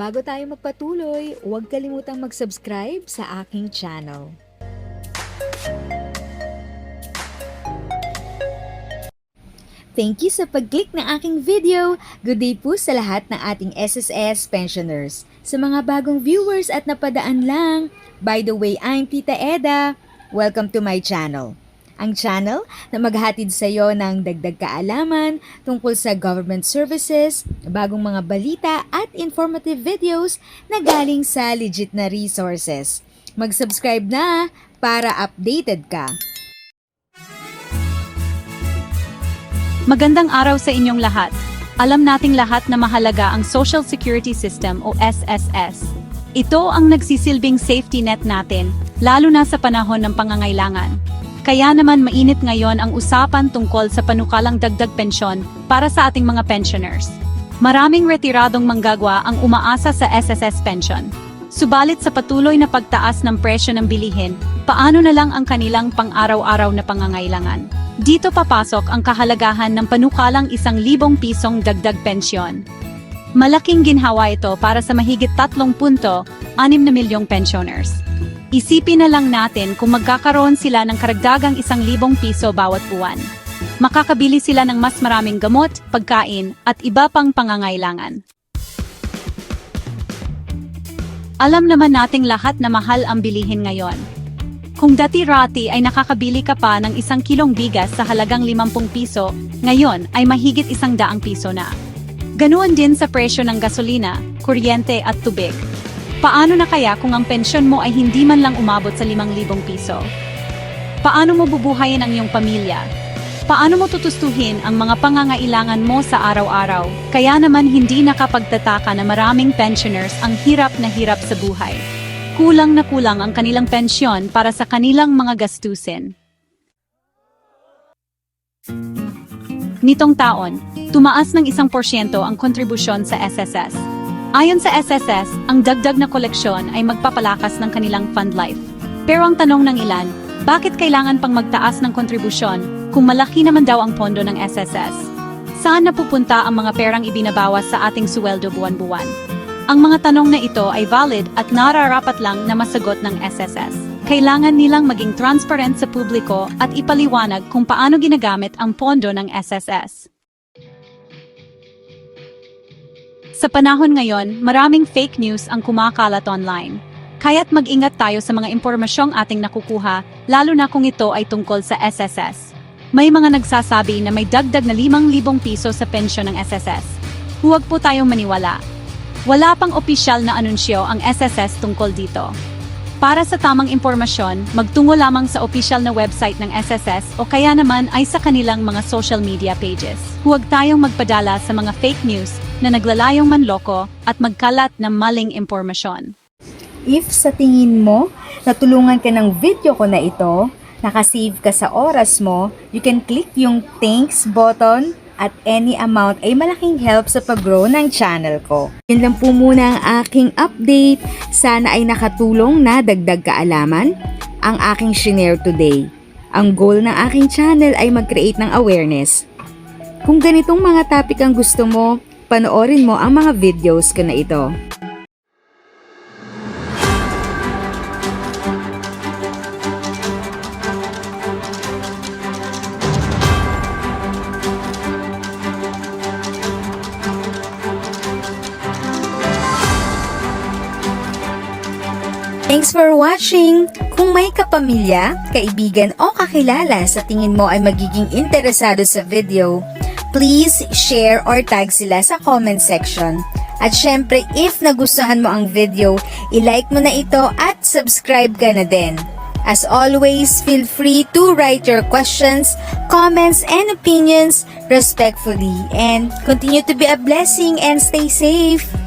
Bago tayo magpatuloy, huwag kalimutang mag-subscribe sa aking channel. Thank you sa pag-click ng aking video. Good day po sa lahat ng ating SSS pensioners. Sa mga bagong viewers at napadaan lang, by the way, I'm Tita Eda. Welcome to my channel. Ang channel na maghatid sa iyo ng dagdag kaalaman tungkol sa government services, bagong mga balita at informative videos na galing sa legit na resources. Mag-subscribe na para updated ka. Magandang araw sa inyong lahat. Alam nating lahat na mahalaga ang Social Security System o SSS. Ito ang nagsisilbing safety net natin, lalo na sa panahon ng pangangailangan. Kaya naman mainit ngayon ang usapan tungkol sa panukalang dagdag pensyon para sa ating mga pensioners. Maraming retiradong manggagawa ang umaasa sa SSS pension. Subalit sa patuloy na pagtaas ng presyo ng bilihin, paano na lang ang kanilang pang-araw-araw na pangangailangan? Dito papasok ang kahalagahan ng panukalang 1,000 pisong dagdag pensyon. Malaking ginhawa ito para sa mahigit 3.6 na milyong pensioners. Isipin na lang natin kung magkakaroon sila ng karagdagang 1,000 piso bawat buwan. Makakabili sila ng mas maraming gamot, pagkain, at iba pang pangangailangan. Alam naman nating lahat na mahal ang bilihin ngayon. Kung dati-rati ay nakakabili ka pa ng 1 kilong bigas sa halagang 50 piso, ngayon ay mahigit 100 piso na. Ganoon din sa presyo ng gasolina, kuryente at tubig. Paano na kaya kung ang pensyon mo ay hindi man lang umabot sa 5,000 piso? Paano mo bubuhayin ang iyong pamilya? Paano mo tutustuhin ang mga pangangailangan mo sa araw-araw? Kaya naman hindi nakapagtataka na maraming pensioners ang hirap na hirap sa buhay. Kulang na kulang ang kanilang pensyon para sa kanilang mga gastusin. Nitong taon, tumaas ng 1% ang kontribusyon sa SSS. Ayon sa SSS, ang dagdag na koleksyon ay magpapalakas ng kanilang fund life. Pero ang tanong ng ilan, bakit kailangan pang magtaas ng kontribusyon kung malaki naman daw ang pondo ng SSS? Saan napupunta ang mga perang ibinabawas sa ating suweldo buwan-buwan? Ang mga tanong na ito ay valid at nararapat lang na masagot ng SSS. Kailangan nilang maging transparent sa publiko at ipaliwanag kung paano ginagamit ang pondo ng SSS. Sa panahon ngayon, maraming fake news ang kumakalat online. Kaya't mag-ingat tayo sa mga impormasyong ating nakukuha, lalo na kung ito ay tungkol sa SSS. May mga nagsasabi na may dagdag na 5,000 piso sa pensyon ng SSS. Huwag po tayong maniwala. Wala pang opisyal na anunsyo ang SSS tungkol dito. Para sa tamang impormasyon, magtungo lamang sa opisyal na website ng SSS o kaya naman ay sa kanilang mga social media pages. Huwag tayong magpadala sa mga fake news na naglalayong manloko at magkalat ng maling impormasyon. If sa tingin mo, natulungan ka ng video ko na ito, nakasave ka sa oras mo, you can click yung thanks button at any amount ay malaking help sa pag-grow ng channel ko. Yun lang po muna ang aking update. Sana ay nakatulong na dagdag kaalaman ang aking shinare today. Ang goal ng aking channel ay mag-create ng awareness. Kung ganitong mga topic ang gusto mo, panoorin mo ang mga videos ko na ito. Thanks for watching! Kung may kapamilya, kaibigan o kakilala sa tingin mo ay magiging interesado sa video, please share or tag sila sa comment section. At syempre, if nagustuhan mo ang video, i-like mo na ito at subscribe ka na din. As always, feel free to write your questions, comments, and opinions respectfully. And continue to be a blessing and stay safe!